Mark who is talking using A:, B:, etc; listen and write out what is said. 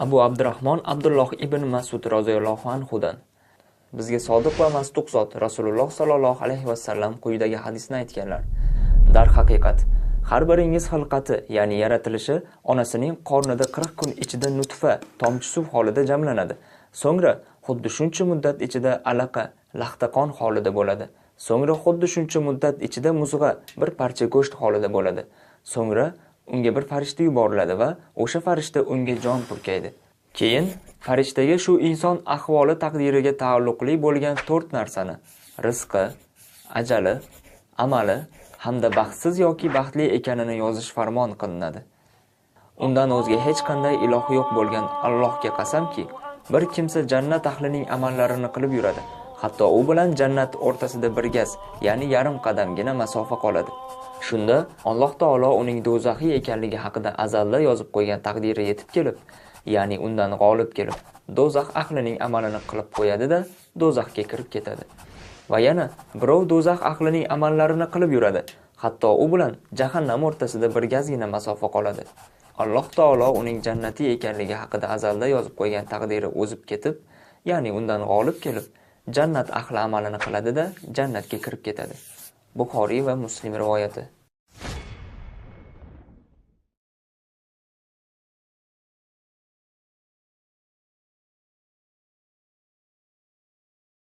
A: Abu Abdurrahmon Abdulloh ibn Mas'ud roziyallohu anhudan: bizga sodiq va masduq zot Rasululloh sallallohu alayhi vasallam quyidagi hadisni aytganlar: darhaqiqat har biringiz xilqati, ya'ni yaratilishi onasining qornida 40 kun ichida nutfa, tomchi suv holida jamlanadi. So'ngra xuddi shuncha muddat ichida alaqa, laxtaqon holida bo'ladi. So'ngra xuddi shuncha muddat ichida muzg'a, bir parcha go'sht holida bo'ladi. So'ngra unga bir farishta yuboriladi va o'sha farishta unga jon purkaydi. Keyin farishtaga shu inson ahvoli taqdiriga taalluqli bo'lgan 4 narsani: rizqi, ajali, amali hamda baxtsiz yoki baxtli ekanini yozish farmon qilinadi. Undan o'zga hech qanday iloh yo'q bo'lgan Allohga qasamki, bir kimsa jannat ahlining amallarini qilib yuradi. Hatto u bilan jannat o'rtasida bir gaz, ya'ni yarim qadamgina masofa qoladi. Shunda Alloh taolo uning do'zaxiy ekanligi haqida azalda yozib qo'ygan taqdiri yetib kelib, ya'ni undan g'olib kelib, do'zax ahlining amalini qilib qo'yadi-da, do'zaxga kirib ketadi. Va yana birov do'zax ahlining amallarini qilib yuradi. Hatto u bilan jahannam o'rtasida bir gazgina masofa qoladi. Alloh taolo uning jannati ekanligi haqida azalda yozib qo'ygan taqdiri o'zib ketib, ya'ni undan g'olib kelib, jannat ahli amalini qiladi-da, jannatga kirib ketadi. Buxoriy va Muslim rivoyati.